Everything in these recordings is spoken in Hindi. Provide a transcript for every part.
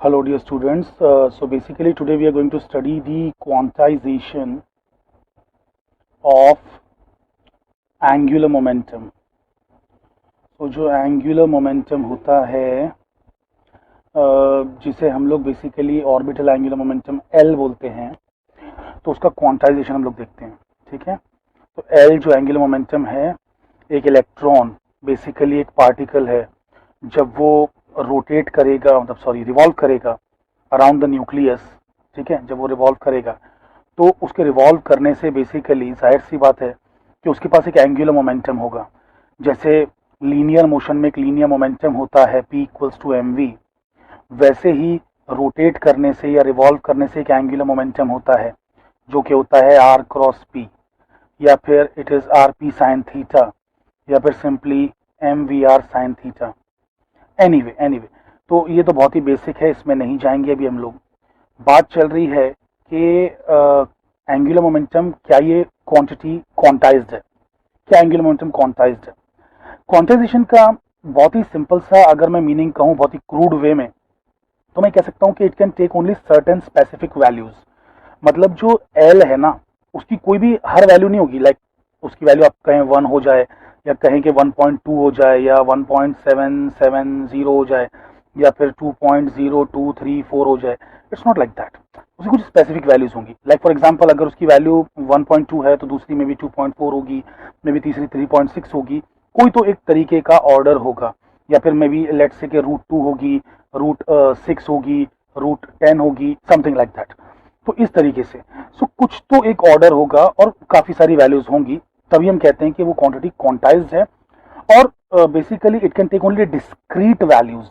Hello dear students, so basically today we are going to study the quantization of angular momentum. तो जो एंगुलर मोमेंटम होता है जिसे हम लोग basically orbital angular momentum L बोलते हैं, तो उसका क्वांटाइजेशन हम लोग देखते हैं। ठीक है, तो L जो एंगुलर मोमेंटम है, एक इलेक्ट्रॉन बेसिकली एक पार्टिकल है, जब वो रोटेट करेगा मतलब सॉरी रिवॉल्व करेगा अराउंड द न्यूक्लियस। ठीक है, जब वो रिवॉल्व करेगा तो उसके रिवॉल्व करने से बेसिकली जाहिर सी बात है कि उसके पास एक एंगुलर मोमेंटम होगा। जैसे लीनियर मोशन में एक लीनियर मोमेंटम होता है P equals to M V, वैसे ही रोटेट करने से या रिवॉल्व करने से एक एंगुलर मोमेंटम होता है जो कि होता है R क्रॉस P, या फिर it is R P sine theta, या फिर simply M V R sine theta. Anyway तो ये तो बहुत ही बेसिक है, इसमें नहीं जाएंगे अभी हम लोग। बात चल रही है कि एंगुलर मोमेंटम क्या ये क्वांटिटी क्वांटाइज्ड है, क्या एंगुलर मोमेंटम क्वांटाइज्ड है। क्वांटाइजेशन का बहुत ही सिंपल सा अगर मैं मीनिंग कहूँ बहुत ही क्रूड वे में, तो मैं कह सकता हूँ कि it can take only certain specific values. मतलब जो एल है ना, उसकी कोई भी हर वैल्यू नहीं होगी। लाइक उसकी वैल्यू आप कहें 1 हो जाए, या कहें कि 1.2 हो जाए, या 1.770 हो जाए, या फिर 2.0234 हो जाए। It's not like that. उसकी कुछ स्पेसिफिक वैल्यूज होंगी। लाइक फॉर एग्जांपल अगर उसकी वैल्यू 1.2 है तो दूसरी में भी 2.4 होगी, मे बी तीसरी 3.6 होगी। कोई तो एक तरीके का ऑर्डर होगा, या फिर मे बी लेट से कि √2 होगी, √6 होगी, √10 होगी, समथिंग लाइक दैट। तो इस तरीके से कुछ तो एक ऑर्डर होगा और काफी सारी वैल्यूज होंगी, तभी हम कहते हैं कि वो क्वांटिटी क्वांटाइज्ड है। और basically it can take only discrete values,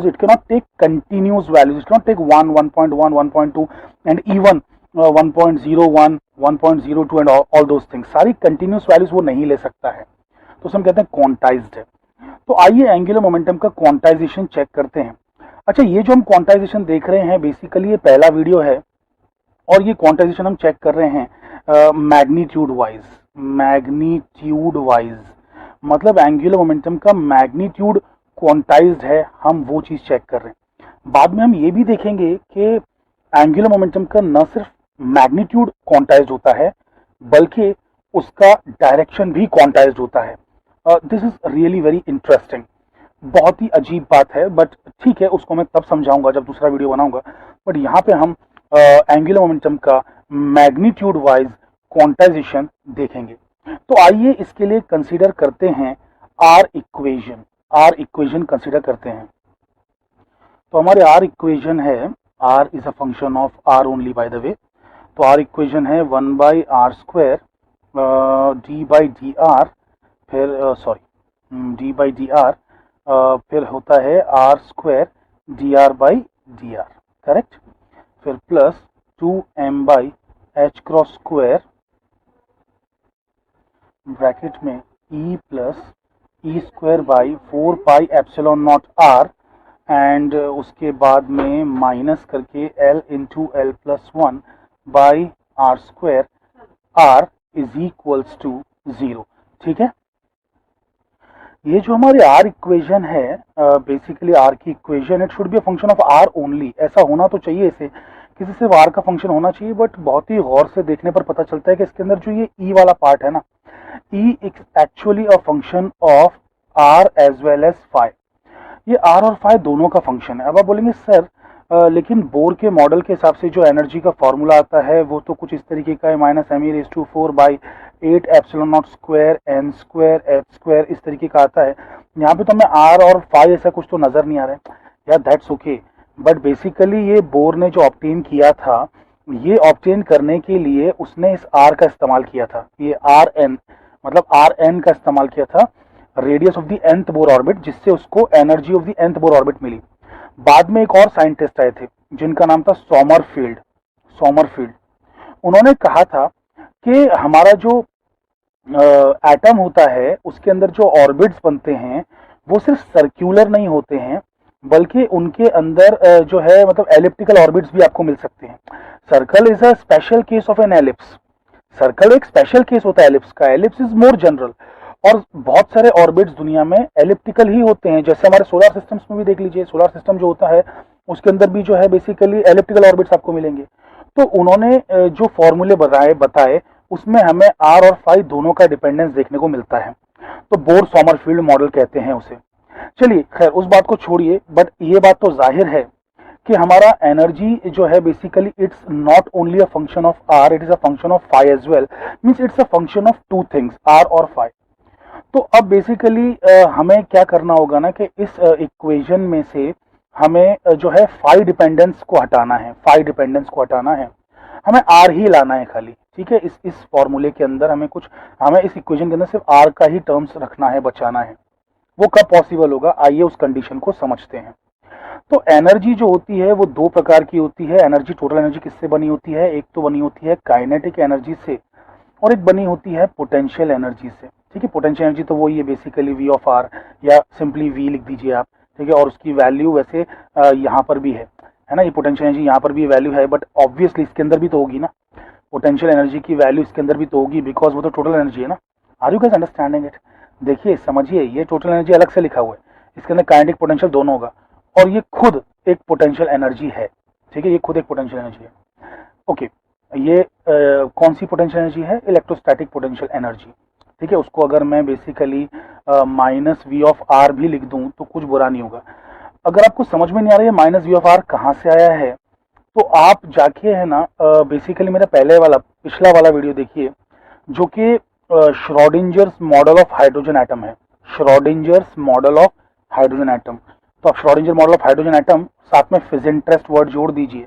it can not take continuous values, it can not take 1, 1.1, 1.2 and even 1.01, 1.02 and all those things. सारी कंटिन्यूस वैल्यूज वो नहीं ले सकता है, तो उसे हम कहते हैं क्वांटाइज्ड है। तो आइए एंगुलर मोमेंटम का क्वांटाइजेशन चेक करते हैं। अच्छा, ये जो हम क्वांटाइजेशन देख रहे हैं बेसिकली ये पहला वीडियो है, और ये क्वांटाइजेशन हम चेक कर रहे हैं मैग्नीट्यूड वाइज। मतलब एंगुलर मोमेंटम का मैग्नीट्यूड क्वांटाइज्ड है, हम वो चीज चेक कर रहे हैं। बाद में हम ये भी देखेंगे कि एंगुलर मोमेंटम का न सिर्फ मैग्नीट्यूड क्वांटाइज्ड होता है, बल्कि उसका डायरेक्शन भी क्वांटाइज्ड होता है। This is really very interesting. बहुत ही अजीब बात है, बट ठीक है, उसको मैं तब समझाऊंगा जब दूसरा वीडियो बनाऊंगा। बट यहाँ पे हम एंगुलर मोमेंटम का मैग्नीट्यूड वाइज क्वांटाइजेशन देखेंगे। तो आइए इसके लिए कंसीडर करते हैं आर इक्वेशन कंसीडर करते हैं। तो हमारे आर इक्वेशन है, r is a function of r only by the way. तो आर इक्वेशन है 1/r² d/dr, फिर d/dr, फिर होता है r² dr/dr, करेक्ट। फिर प्लस 2m/h² ब्रैकेट में e प्लस e²/4πε0r, एंड उसके बाद में माइनस करके l/l+1/r², r is equals to 0। ठीक है, ये जो हमारी आर इक्वेशन है, बेसिकली आर की equation, it should be a function of r only. ऐसा होना तो चाहिए, इसे किसी सिर्फ आर का फंक्शन होना चाहिए, बट बहुत ही गौर से देखने पर पता चलता है कि इसके अंदर जो ये ई वाला पार्ट है ना, E is actually a function of r as well as phi. ये आर और फाई दोनों का फंक्शन है। अब आप बोलेंगे सर लेकिन बोर के मॉडल के हिसाब से जो एनर्जी का फॉर्मूला आता है वो तो कुछ इस तरीके का है, -me⁴/8ε0² n²h², इस तरीके का आता है। यहाँ पे तो हमें आर और फाई ऐसा कुछ तो नजर नहीं आ रहा है यार, दैट्स ओके। बट बेसिकली ये बोर ने जो ऑब्टेन किया था, ये ऑब्टेन करने के लिए उसने इस आर का इस्तेमाल किया था, ये आर एन, मतलब आर एन का इस्तेमाल किया था, radius of the nth Bohr orbit, जिससे उसको energy of the nth Bohr orbit मिली। बाद में एक और साइंटिस्ट आए थे जिनका नाम था सोमरफील्ड। उन्होंने कहा था कि हमारा जो एटम होता है उसके अंदर जो ऑर्बिट्स बनते हैं वो सिर्फ सर्क्यूलर नहीं होते हैं, बल्कि उनके अंदर जो है मतलब एलिप्टिकल ऑर्बिट्स भी आपको मिल सकते हैं। Circle is a special case of an ellipse. Circle एक स्पेशल केस होता है एलिप्स का, एलिप्स इज मोर जनरल। और बहुत सारे ऑर्बिट्स दुनिया में एलिप्टिकल ही होते हैं, जैसे हमारे सोलर सिस्टम्स में भी देख लीजिए, सोलर सिस्टम जो होता है उसके अंदर भी जो है बेसिकली एलिप्टिकल ऑर्बिट्स आपको मिलेंगे। तो उन्होंने जो फॉर्मूले बताए उसमें हमें आर और फाई दोनों का डिपेंडेंस देखने को मिलता है। तो बोर सॉमरफील्ड मॉडल कहते हैं उसे। चलिए खैर उस बात को छोड़िए, बट ये बात तो जाहिर है कि हमारा एनर्जी जो है basically it's not only a function of r, it is a function of phi as well, means it's a function of two things, r और फाई। तो अब बेसिकली हमें क्या करना होगा ना कि इस इक्वेशन में से हमें जो है फाई डिपेंडेंस को हटाना है, फाई डिपेंडेंस को हटाना है, हमें आर ही लाना है खाली। ठीक है, इस फॉर्मूले के अंदर हमें इस इक्वेशन के अंदर सिर्फ आर का ही टर्म्स रखना है, बचाना है। वो कब पॉसिबल होगा, आइए उस कंडीशन को समझते हैं। तो एनर्जी जो होती है वो दो प्रकार की होती है। एनर्जी, टोटल एनर्जी किससे बनी होती है? एक तो बनी होती है काइनेटिक एनर्जी से, और एक बनी होती है पोटेंशियल एनर्जी से। ठीक है, पोटेंशियल एनर्जी तो वही है बेसिकली वी ऑफ आर, या सिंपली वी लिख दीजिए आप। ठीक है, और उसकी वैल्यू वैसे यहाँ पर भी है ना, ये पोटेंशियल एनर्जी यहाँ पर भी वैल्यू है, बट ऑब्वियसली इसके अंदर भी तो होगी ना, पोटेंशियल एनर्जी की वैल्यू इसके अंदर भी तो होगी, बिकॉज वो तो टोटल एनर्जी है ना। Are you guys understanding it? देखिए समझिए, ये टोटल एनर्जी अलग से लिखा हुआ है, इसके अंदर काइनेटिक पोटेंशियल दोनों होगा, और ये खुद एक पोटेंशियल एनर्जी है। ठीक है, ये खुद एक पोटेंशियल एनर्जी है। ओके, ये कौन सी पोटेंशियल एनर्जी है? Electrostatic potential energy. ठीक है, उसको अगर मैं basically minus V of r भी लिख दूं तो कुछ बुरा नहीं होगा। अगर आपको समझ में नहीं आ रहा है माइनस वी ऑफ आर कहाँ से आया है, तो आप जाके है ना बेसिकली मेरा पिछला वाला वीडियो देखिए, जो कि श्रोडिंजर्स मॉडल ऑफ हाइड्रोजन एटम है। श्रोडिंजर्स मॉडल ऑफ हाइड्रोजन एटम। तो आप Schrödinger model of hydrogen atom साथ में फिजिंटरेस्ट वर्ड जोड़ दीजिए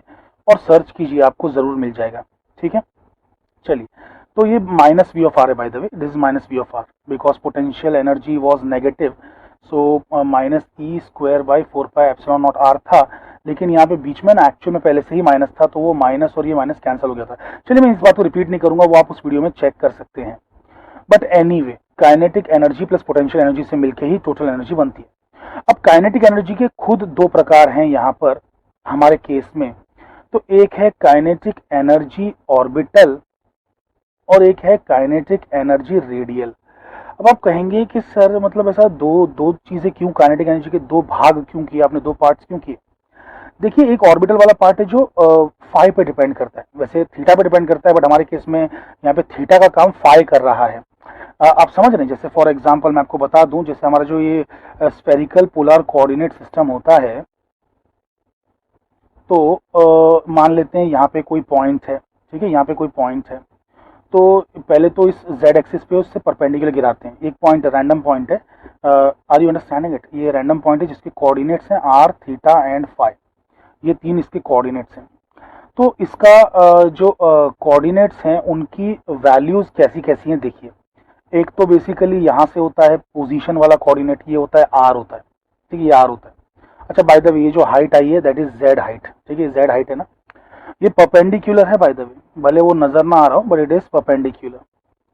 और सर्च कीजिए, आपको जरूर मिल जाएगा। ठीक है, चलिए, तो ये माइनस वी ऑफ आर है, by the way this is minus V of r because potential energy was negative, so minus e square by 4πε0r था, लेकिन यहाँ पे बीच में ना एक्चुअल में पहले से ही माइनस था, तो वो माइनस और ये माइनस कैंसिल हो गया था। चलिए, मैं इस बात को रिपीट नहीं करूंगा, वो आप उस वीडियो में चेक कर सकते हैं। But anyway, kinetic energy plus potential energy से मिलकर ही टोटल एनर्जी बनती है। अब काइनेटिक एनर्जी के खुद दो प्रकार हैं यहाँ पर हमारे केस में। तो एक है काइनेटिक एनर्जी ऑर्बिटल और एक है काइनेटिक एनर्जी रेडियल। अब आप कहेंगे कि सर मतलब ऐसा दो दो चीजें क्यों, काइनेटिक एनर्जी के दो भाग क्यों किए आपने, दो पार्ट्स क्यों किए? देखिए, एक ऑर्बिटल वाला पार्ट है जो फाई पे डिपेंड करता है, वैसे थीटा पे डिपेंड करता है, बट हमारे केस में यहाँ पे थीटा का काम फाई कर रहा है। आप समझ रहे हैं? जैसे फॉर एग्जांपल मैं आपको बता दूं, जैसे हमारा जो ये स्फेरिकल पोलर कोऑर्डिनेट सिस्टम होता है, तो मान लेते हैं यहाँ पे कोई पॉइंट है। ठीक है, यहाँ पे कोई पॉइंट है, तो पहले तो इस z एक्सिस पे उससे परपेंडिकुलर गिराते हैं। एक पॉइंट रैंडम पॉइंट है, आर यू अंडरस्टैंडिंग इट? ये रैंडम पॉइंट है जिसके कोऑर्डिनेट्स हैं आर, थीटा एंड फाई, ये तीन इसके कोऑर्डिनेट्स हैं। तो इसका जो कोऑर्डिनेट्स हैं उनकी वैल्यूज कैसी कैसी हैं देखिए। एक तो बेसिकली यहाँ से होता है पोजीशन वाला कोऑर्डिनेट, ये होता है आर होता है। ठीक है, ये आर होता है। अच्छा, बाय द वे ये जो हाइट आई है दैट इज जेड हाइट। ठीक है, जेड हाइट है ना, ये परपेंडिकुलर है बाय द वे, भले वो नजर ना आ रहा हो, but it is perpendicular,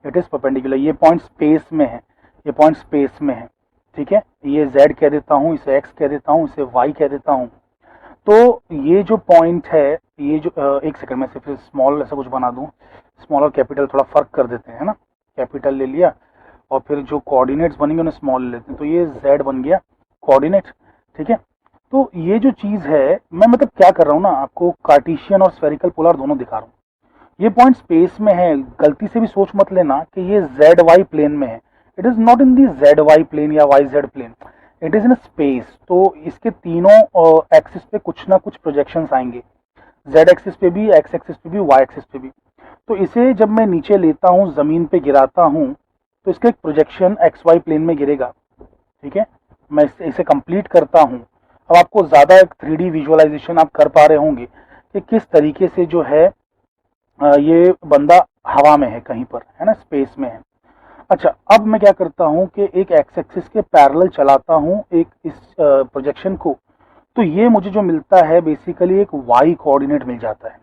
it is perpendicular. ये पॉइंट स्पेस में है, ये पॉइंट स्पेस में है। ठीक है, ये z कह देता हूँ, इसे x कह देता हूँ, इसे y कह देता हूँ। तो ये जो पॉइंट है, ये जो एक सेकंड में से फिर स्मॉल ऐसा कुछ बना दूं, स्मॉल और कैपिटल थोड़ा फर्क कर देते हैं, है ना। कैपिटल ले लिया और फिर जो कोऑर्डिनेट्स बनेंगे उन्हें स्मॉल ले लेते हैं, तो ये z बन गया कोऑर्डिनेट। ठीक है, तो ये जो चीज है, मैं मतलब क्या कर रहा हूँ ना, आपको कार्टेशियन और स्फेरिकल पोलर दोनों दिखा रहा हूँ। ये पॉइंट स्पेस में है, गलती से भी सोच मत लेना कि ये जेड वाई प्लेन में है। It is not in the Z Y plane या Y Z plane, it is in space. तो इसके तीनों एक्सिस पे कुछ ना कुछ प्रोजेक्शंस आएंगे, जेड एक्सिस पे भी, एक्स एक्सिस पे भी, वाई एक्सिस पे भी। तो इसे जब मैं नीचे लेता हूँ, जमीन पे गिराता हूँ, तो इसका एक प्रोजेक्शन एक्स वाई प्लेन में गिरेगा। ठीक है, मैं इसे कंप्लीट करता हूँ। अब आपको ज्यादा एक 3D विजुअलाइजेशन आप कर पा रहे होंगे कि किस तरीके से जो है ये बंदा हवा में है कहीं पर, है ना, स्पेस में है। अच्छा, अब मैं क्या करता हूं कि एक एक्स एक्सिस के पैरेलल चलाता हूं एक इस प्रोजेक्शन को, तो ये मुझे जो मिलता है बेसिकली एक वाई कोऑर्डिनेट मिल जाता है।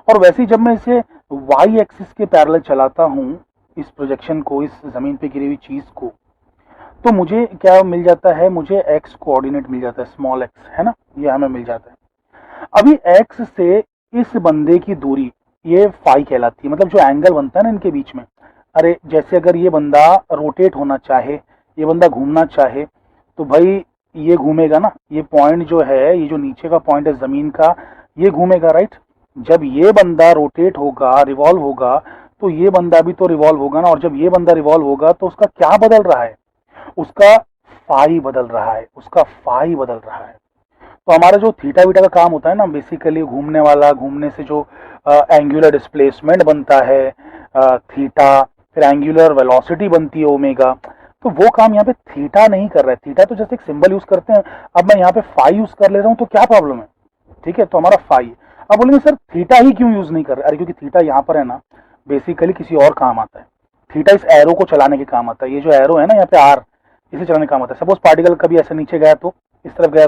और वैसे ही जब मैं इसे वाई एक्सिस के पैरेलल चलाता हूं इस प्रोजेक्शन को, इस जमीन पे गिरी हुई चीज को, तो मुझे क्या मिल जाता है, मुझे एक्स कोऑर्डिनेट मिल जाता है, स्मॉल एक्स, है ना, ये हमें मिल जाता है। अभी एक्स से इस बंदे की दूरी ये फाई कहलाती है, मतलब जो एंगल बनता है ना इनके बीच में। अरे जैसे अगर ये बंदा रोटेट होना चाहे, ये बंदा घूमना चाहे, तो भाई ये घूमेगा ना, ये पॉइंट जो है, ये जो नीचे का पॉइंट है जमीन का, ये घूमेगा, राइट। जब ये बंदा रोटेट होगा, रिवॉल्व होगा, तो ये बंदा भी तो रिवॉल्व होगा ना, और जब ये बंदा रिवॉल्व होगा तो उसका क्या बदल रहा है, उसका फाई बदल रहा है, उसका फाई बदल रहा है। तो हमारा जो थीटा वीटा का काम होता है ना, बेसिकली घूमने वाला, घूमने से जो एंगुलर डिस्प्लेसमेंट बनता है थीटा, फिर एंगुलर वेलोसिटी बनती है ओमेगा, तो वो काम यहाँ पे थीटा नहीं कर रहा है। थीटा तो जैसे एक सिंबल यूज करते हैं, अब मैं यहाँ पे फाई यूज कर ले रहा हूँ तो क्या प्रॉब्लम है, ठीक है, तो हमारा फाई। अब बोलेंगे सर थीटा ही क्यों यूज नहीं कर रहे, अरे क्योंकि थीटा यहाँ पर है ना, बेसिकली किसी और काम आता है। थीटा इस एरो को चलाने के काम आता है, ये जो एरो है ना यहाँ पे आर, इसे चलाने का काम आता है। सपोज पार्टिकल कभी ऐसे नीचे गया तो, इस तरफ गया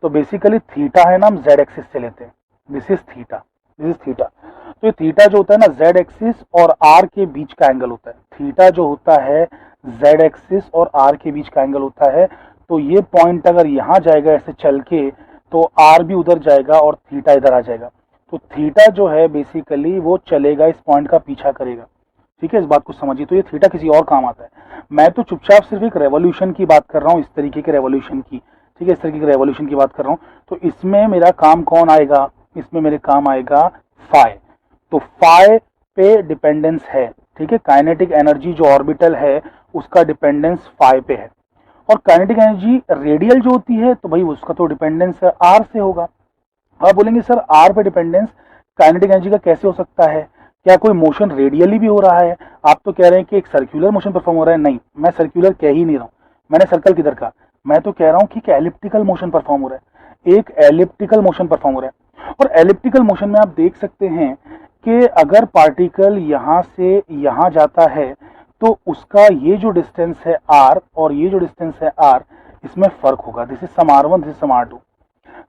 तो बेसिकली थीटा है ना, हम जेड एक्सिस से लेते हैं, this is theta, this is theta. तो ये थीटा जो होता है ना, जेड एक्सिस और आर के बीच का एंगल होता है। थीटा जो होता है जेड एक्सिस और आर के बीच का एंगल होता है। तो ये पॉइंट अगर यहाँ जाएगा ऐसे चल के, तो आर भी उधर जाएगा और थीटा इधर आ जाएगा। तो थीटा जो है बेसिकली वो चलेगा, इस पॉइंट का पीछा करेगा, ठीक है, इस बात को समझिए। तो ये थीटा किसी और काम आता है। मैं तो चुपचाप सिर्फ एक रेवोल्यूशन की बात कर रहा हूँ, इस तरीके के रेवोल्यूशन की, ठीक है, इस तरीके के रेवोल्यूशन की बात कर रहा हूँ। तो इसमें मेरा काम कौन आएगा, इसमें मेरे काम आएगा फाई। तो फाई पे डिपेंडेंस है, ठीक है, काइनेटिक एनर्जी जो ऑर्बिटल है उसका डिपेंडेंस फाई पे है। और काइनेटिक एनर्जी रेडियल जो होती है, तो भाई उसका तो डिपेंडेंस आर से होगा। आप बोलेंगे सर आर पे डिपेंडेंस काइनेटिक एनर्जी का कैसे हो सकता है, क्या कोई मोशन रेडियली भी हो रहा है? आप तो कह रहे हैं कि एक सर्कुलर मोशन परफॉर्म हो रहा है। नहीं, मैं सर्कुलर कह ही नहीं रहा हूं, मैंने सर्कल किधर कहा, मैं तो कह रहा हूं कि एक एलिप्टिकल मोशन परफॉर्म हो रहा है, एक एलिप्टिकल मोशन परफॉर्म हो रहा है। और एलिप्टिकल मोशन में आप देख सकते हैं कि अगर पार्टिकल यहां से यहां जाता है तो उसका ये जो डिस्टेंस है आर और ये जो डिस्टेंस है आर, इसमें फर्क होगा, this is some r1, this is some r2।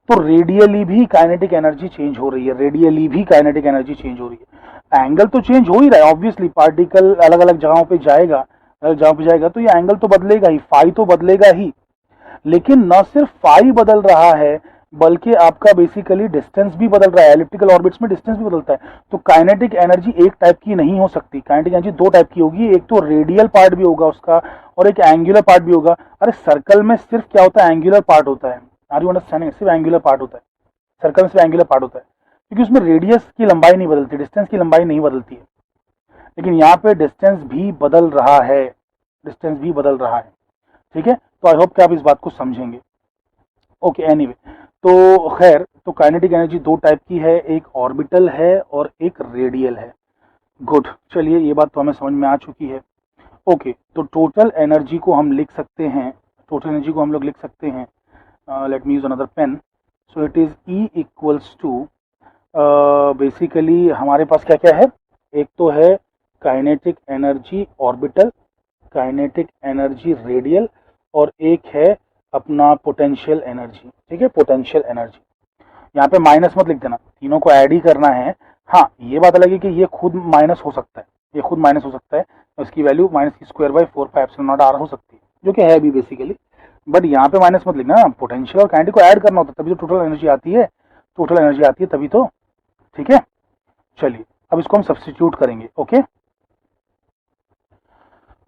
तो रेडियली भी काइनेटिक एनर्जी चेंज हो रही है, रेडियली भी काइनेटिक एनर्जी चेंज हो रही है। एंगल तो चेंज हो ही रहा है, ऑब्वियसली पार्टिकल अलग अलग जगहों पे जाएगा, अलग जगहों पे जाएगा तो ये एंगल तो बदलेगा ही, फाई तो बदलेगा ही। लेकिन न सिर्फ फाई बदल रहा है बल्कि आपका बेसिकली डिस्टेंस भी बदल रहा है। एलिप्टिकल ऑर्बिट्स में डिस्टेंस भी बदलता है। तो काइनेटिक एनर्जी एक टाइप की नहीं हो सकती, काइनेटिक एनर्जी दो टाइप की होगी, एक तो रेडियल पार्ट भी होगा उसका और एक एंगुलर पार्ट भी होगा। अरे सर्कल में सिर्फ क्या होता है, एंगुलर पार्ट होता है, आर यू अंडरस्टैंडिंग, सिर्फ एंगुलर पार्ट होता है सर्कल में, सिर्फ एंगुलर पार्ट होता है, क्योंकि उसमें रेडियस की लंबाई नहीं बदलती, डिस्टेंस की लंबाई नहीं बदलती है। लेकिन यहाँ पे डिस्टेंस भी बदल रहा है, डिस्टेंस भी बदल रहा है, ठीक है। तो आई होप कि आप इस बात को समझेंगे। ओके एनीवे, तो खैर, तो काइनेटिक एनर्जी दो टाइप की है, एक ऑर्बिटल है और एक रेडियल है। गुड, चलिए ये बात तो हमें समझ में आ चुकी है। ओके, तो टोटल एनर्जी को हम लिख सकते हैं, टोटल एनर्जी को हम लोग लिख सकते हैं, let me use another pen. So it is E equals to, basically हमारे पास क्या क्या है, एक तो है kinetic energy orbital, kinetic energy radial, और एक है अपना पोटेंशियल एनर्जी, ठीक है, पोटेंशियल एनर्जी। यहाँ पे माइनस मत लिख देना, तीनों को ऐड ही करना है। हाँ, ये बात अलग है कि ये खुद माइनस हो सकता है, ये खुद माइनस हो सकता है, तो इसकी वैल्यू -e²/4πε0r हो सकती है, जो कि है भी बेसिकली। बट यहाँ पे माइनस मत लिखना, पोटेंशियल और काइनेटिक को ऐड करना होता है तभी तो टोटल एनर्जी आती है, टोटल एनर्जी आती है तभी तो, ठीक है। चलिए अब इसको हम सब्स्टिट्यूट करेंगे। ओके,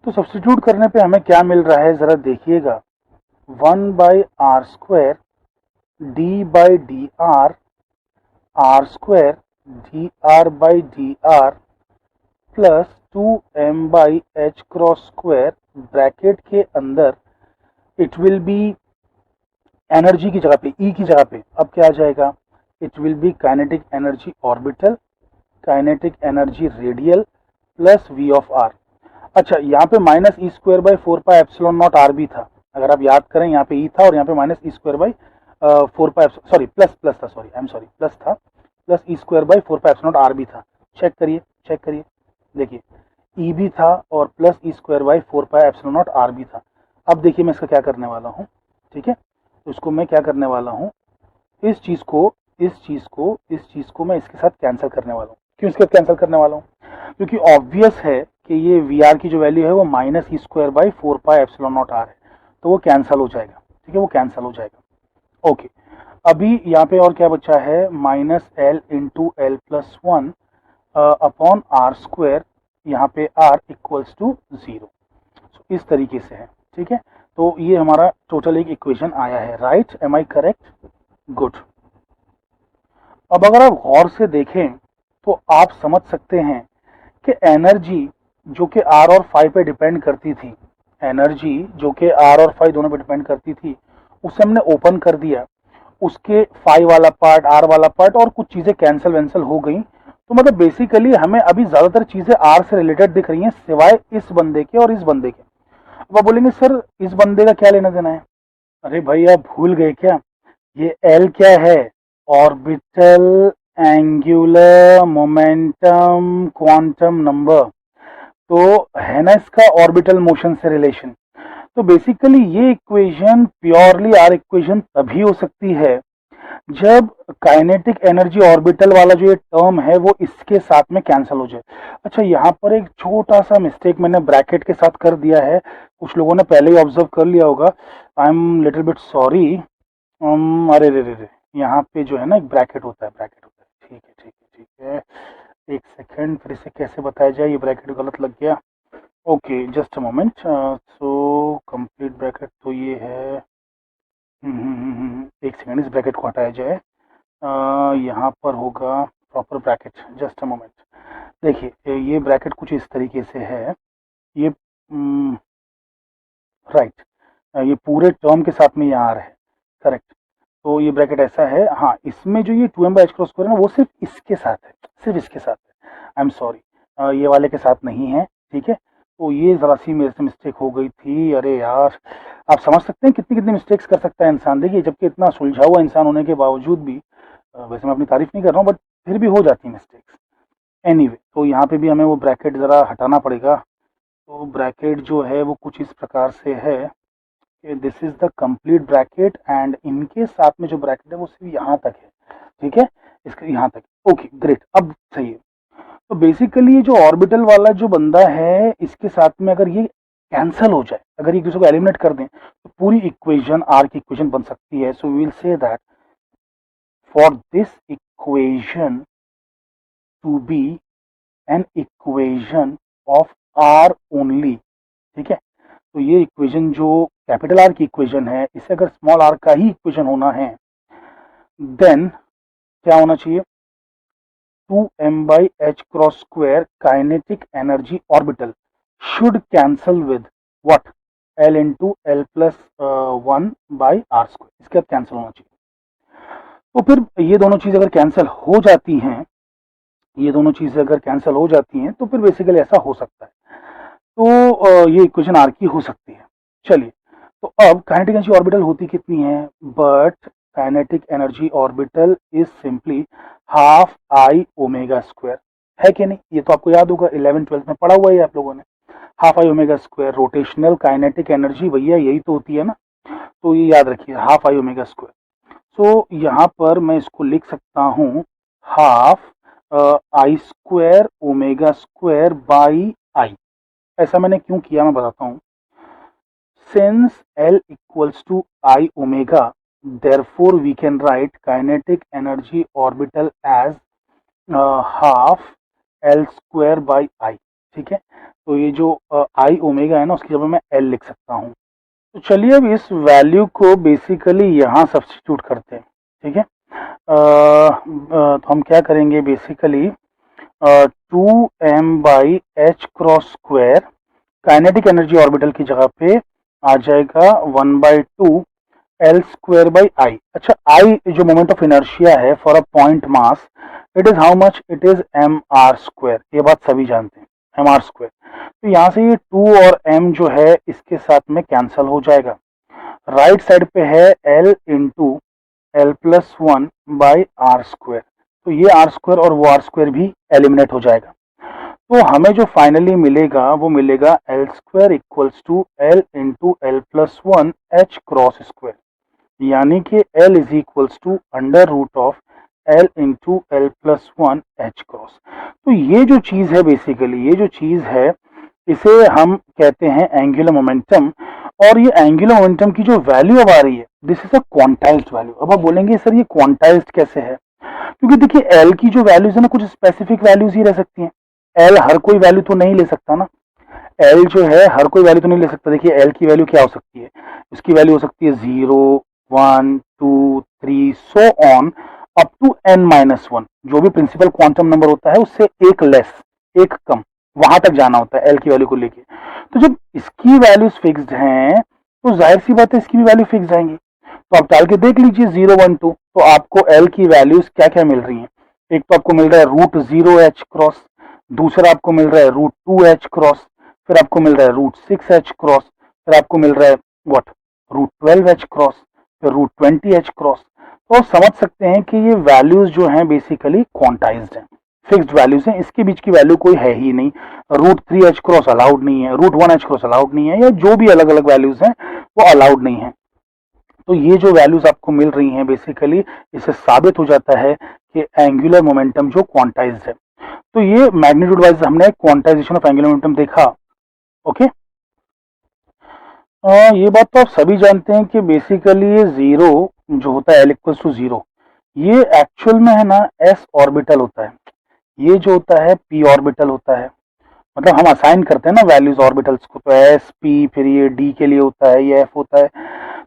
तो सब्स्टिट्यूट करने पे हमें क्या मिल रहा है जरा देखिएगा, 1/r² d/dr r² dr/dr plus 2m/h² bracket के अंदर इट विल बी एनर्जी की जगह पे, ई की जगह पे अब क्या आ जाएगा, it will be kinetic energy orbital, kinetic energy radial plus v of r। अच्छा, यहाँ पे -e²/4πε0r भी था, अगर आप याद करें, यहाँ पे e था और यहाँ पे -e²/4π, सॉरी प्लस था, sorry I am sorry, plus था, प्लस e²/4πε0r भी था। चेक करिए, चेक करिए, देखिए e भी था और प्लस e²/4πε0r भी था। अब देखिए मैं इसका क्या करने वाला हूँ, ठीक है, तो इसको मैं क्या करने वाला हूँ, इस चीज को मैं इसके साथ कैंसिल करने वाला हूँ। क्यों इसके साथ कैंसिल करने वाला हूँ, क्योंकि ऑब्वियस है कि ये VR की जो वैल्यू है वो -e²/4πε0r है, तो वो कैंसिल हो जाएगा, ठीक है, वो कैंसिल हो जाएगा। ओके, अभी यहाँ पे और क्या बचा है, -l × l+1 अपॉन r², यहाँ पे r इक्वल्स टू 0। इस तरीके से है, ठीक है। तो ये हमारा टोटल एक इक्वेशन आया है, right? Am I correct? Good. अब अगर आप गौर से देखें तो आप समझ सकते हैं कि एनर्जी जो कि आर और फाइव पे डिपेंड करती थी, एनर्जी जो कि आर और फाइव दोनों पे डिपेंड करती थी, उसे हमने ओपन कर दिया, उसके फाइव वाला पार्ट, आर वाला पार्ट और कुछ चीज़ें कैंसिल वैंसिल हो गई। तो मतलब बेसिकली हमें अभी ज़्यादातर चीज़ें आर से रिलेटेड दिख रही हैं, सिवाय इस बंदे के और इस बंदे के। अब आप बोलेंगे सर इस बंदे का क्या लेना देना है? अरे भाई आप भूल गए क्या? ये एल क्या है? Orbital angular momentum quantum number. तो है ना इसका ऑर्बिटल मोशन से रिलेशन। तो बेसिकली ये इक्वेशन प्योरली आर इक्वेशन तभी हो सकती है जब काइनेटिक एनर्जी ऑर्बिटल वाला जो ये टर्म है वो इसके साथ में कैंसिल हो जाए। अच्छा, यहाँ पर एक छोटा सा मिस्टेक मैंने ब्रैकेट के साथ कर दिया है, कुछ लोगों ने पहले ही ऑब्जर्व कर लिया होगा। I am little bit sorry. अरे रे रे रे, यहाँ पे जो है ना एक ब्रैकेट होता है, ब्रैकेट होता है। ठीक है ठीक है ठीक है, एक सेकेंड, फिर इसे कैसे बताया जाए, ये ब्रैकेट गलत लग गया। Okay just a moment. So complete bracket तो ये है। एक सेकेंड, इस ब्रैकेट को हटाया जाए। यहाँ पर होगा proper bracket, just a moment. देखिए ये ब्रैकेट कुछ इस तरीके से है, ये राइट, ये पूरे टर्म के साथ में ये आ रहा है, करेक्ट। तो ये ब्रैकेट ऐसा है, हाँ इसमें जो ये 2m/h² है ना वो सिर्फ इसके साथ है, सिर्फ इसके साथ है। आई एम सॉरी, ये वाले के साथ नहीं है, ठीक है। तो ये ज़रा सी मेरे से मिस्टेक हो गई थी, अरे यार। आप समझ सकते हैं कितनी कितनी मिस्टेक्स कर सकता है इंसान। देखिए जबकि इतना सुलझा हुआ इंसान होने के बावजूद भी, वैसे मैं अपनी तारीफ नहीं कर रहा हूँ बट फिर भी हो जाती है मिस्टेक्स। एनीवे, तो यहाँ पे भी हमें वो ब्रैकेट ज़रा हटाना पड़ेगा। तो ब्रैकेट जो है वो कुछ इस प्रकार से है कि this is the complete bracket and इनके साथ में जो ब्रैकेट है वो सिर्फ यहाँ तक है, ठीक है, इसके यहाँ तक। ओके ग्रेट, अब सही है। तो बेसिकली ये जो ऑर्बिटल वाला जो बंदा है इसके साथ में अगर ये कैंसल हो जाए, अगर एक दूसरे को एलिमिनेट कर दें, तो पूरी इक्वेशन आर की इक्वेशन बन सकती है। So we will say that for this equation to be an equation of r only, ठीक है। तो ये इक्वेशन जो कैपिटल आर की इक्वेशन है, इसे अगर स्मॉल आर का ही इक्वेशन होना है, देन क्या होना चाहिए? 2m/h² kinetic energy orbital should cancel with what? L into L plus 1/r², इसके साथ कैंसिल होना चाहिए। तो फिर ये दोनों चीज़ अगर कैंसिल हो जाती हैं, ये दोनों चीज़ें अगर कैंसिल हो जाती हैं तो फिर बेसिकली ऐसा हो सकता है। तो ये इक्वेशन आर की हो सकती है। चलिए, तो अब काइनेटिक एनर्जी ऑर्बिटल होती कितनी है? But kinetic energy orbital is simply half I omega square, है कि नहीं? ये तो आपको याद होगा, 11th-12th में पढ़ा हुआ है आप लोगों ने। Half I omega square rotational kinetic energy, भैया यही तो होती है ना। तो ये याद रखिए, हाफ आई ओमेगा स्क्वायर। सो यहाँ पर मैं इसको लिख सकता हूँ half I square omega square by I. ऐसा मैंने क्यों किया मैं बताता हूँ। Since L equals to I omega, therefore we can write kinetic energy orbital as half L square by I, ठीक है। तो ये जो I ओमेगा है ना उसकी जगह मैं L लिख सकता हूँ। तो चलिए अब इस वैल्यू को बेसिकली यहाँ सब्स्टिट्यूट करते हैं, ठीक है। तो हम क्या करेंगे basically, 2m/h² kinetic energy orbital की जगह पे आ जाएगा 1/2 L² बाई आई। अच्छा, आई जो मोमेंट ऑफ इनर्शिया है for a point mass, it is how much? It is mr²। ये बात सभी जानते हैं, mr²। तो यहाँ से ये 2 और m जो है इसके साथ में कैंसल हो जाएगा। राइट साइड पे है L into L plus 1/r²। तो ये r² और वो r² भी एलिमिनेट हो जाएगा। तो हमें जो फाइनली मिलेगा वो मिलेगा L² equals to L into L plus 1 h×², यानी कि L is equals to under root of L into L plus 1 h×। तो ये जो चीज़ है बेसिकली, ये जो चीज़ है इसे हम कहते हैं एंगुलर मोमेंटम। और ये एंगुलर मोमेंटम की जो वैल्यू अब आ रही है, this is a quantized value. अब आप बोलेंगे सर ये क्वांटाइज्ड कैसे है? क्योंकि देखिए एल की जो वैल्यूज है ना कुछ स्पेसिफिक वैल्यूज ही रह सकती हैं। एल हर कोई वैल्यू तो नहीं ले सकता ना। एल जो है हर कोई वैल्यू तो नहीं ले सकता। देखिए एल की वैल्यू क्या हो सकती है, इसकी वैल्यू हो सकती है 0, 1, 2, 3 so on up to n-1। जो भी प्रिंसिपल क्वांटम नंबर होता है उससे एक लेस, एक कम, वहां तक जाना होता है एल की वैल्यू को लेके। तो जब इसकी वैल्यूज फिक्स्ड हैं तो जाहिर सी बात है इसकी भी वैल्यू फिक्स आएंगी। तो आप डाल के देख लीजिए 0, 1, 2, तो आपको एल की वैल्यूज क्या क्या मिल रही हैं। एक तो आपको मिल रहा है √0h×, दूसरा आपको मिल रहा है √2h×, फिर आपको मिल रहा है √6h×, फिर आपको मिल रहा है व्हाट √12h×, फिर √20h×। तो समझ सकते हैं कि ये वैल्यूज जो हैं बेसिकली क्वांटाइज्ड हैं, फिक्स्ड वैल्यूज हैं, इसके बीच की वैल्यू कोई है ही नहीं। √3h× अलाउड नहीं है, √1h× अलाउड नहीं है, या जो भी अलग अलग वैल्यूज हैं वो अलाउड नहीं है। तो ये जो वैल्यूज आपको मिल रही हैं बेसिकली इससे साबित हो जाता है कि एंगुलर मोमेंटम जो क्वांटाइज्ड है। तो ये मैग्नीट्यूड वाइज हमने क्वांटाइजेशन ऑफ एंगुलर मोमेंटम देखा। ओके, ये बात तो आप सभी जानते हैं कि बेसिकली ये जीरो जो होता है L=0, ये एक्चुअल में है ना s ऑर्बिटल होता है, ये जो होता है p ऑर्बिटल होता है। मतलब हम असाइन करते हैं ना वैल्यूज ऑर्बिटल्स को, तो s p, फिर ये d के लिए होता है, ये f होता है।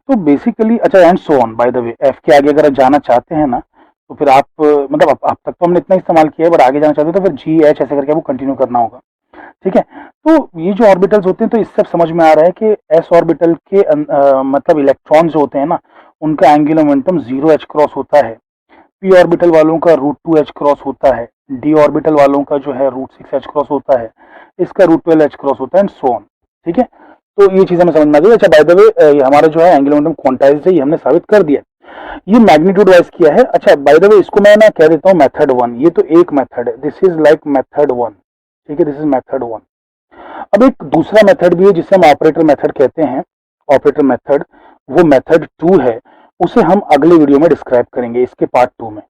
तो बेसिकली अच्छा and so on, bye the way f के आगे अगर आप जाना चाहते हैं ना तो फिर आप मतलब अब तक तो हमने इतना इस्तेमाल किया है, बट आगे जाना चाहते हैं तो फिर g h ऐसे करके आपको कंटिन्यू करना होगा। ठीक है, तो ये जो ऑर्बिटल्स होते हैं तो इससे समझ में आ रहा है कि s ऑर्बिटल के मतलब इलेक्ट्रॉन जो होते हैं ना उनका एंगुलर मोमेंटम 0h× होता है, p ऑर्बिटल वालों का √2h× होता है, d ऑर्बिटल वालों का जो है √6h× होता है, इसका √12h× होता है एंड सो ऑन। ठीक है, तो ये चीज हमें समझ में आ गई। अच्छा बाय द वे ये हमारा जो है एंगुलर मोमेंटम क्वांटाइज्ड है, ये हमने साबित कर दिया, ये मैग्नीट्यूड वाइज किया है। अच्छा बाय द वे इसको मैं ना कह देता हूँ मेथड 1, ये तो एक मेथड है, दिस इज लाइक मेथड 1। ठीक है, दिस इज मेथड 1। अब एक दूसरा मेथड भी है जिसे हम ऑपरेटर मेथड कहते हैं, ऑपरेटर मेथड, वो मेथड 2 है, उसे हम अगले वीडियो में डिस्क्राइब करेंगे इसके पार्ट 2 में।